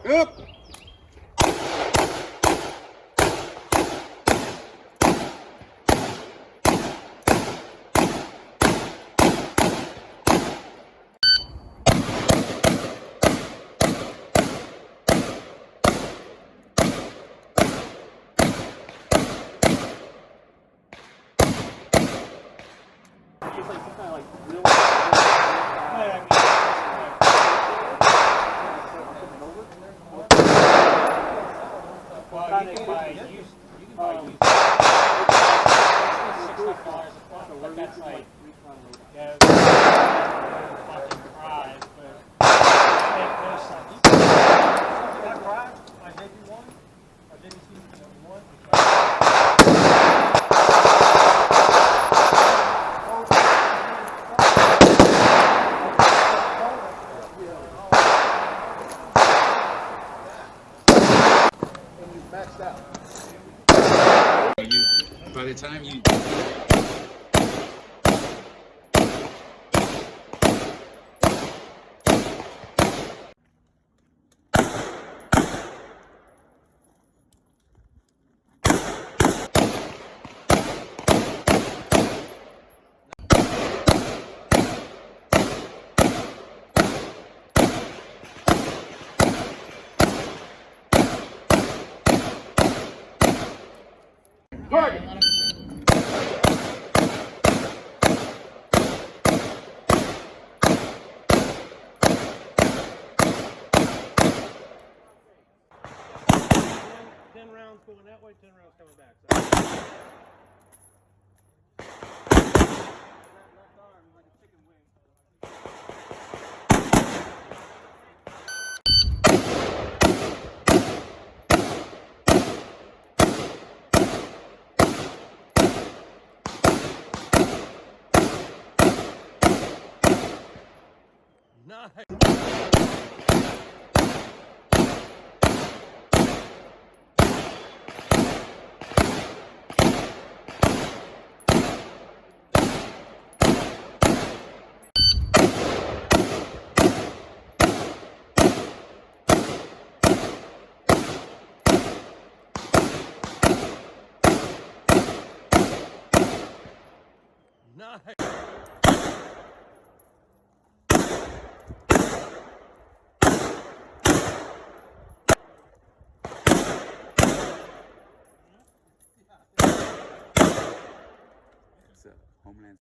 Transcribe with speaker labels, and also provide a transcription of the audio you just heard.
Speaker 1: Up.
Speaker 2: That's like, yeah, fucking prize, but make no sense. That prize, I gave you one, I gave you one.
Speaker 1: And you maxed out.
Speaker 3: By the time you
Speaker 1: Target.
Speaker 2: Ten rounds going that way, 10 rounds coming back. Left arm like a chicken wing. Nice. Nice.
Speaker 3: Homeland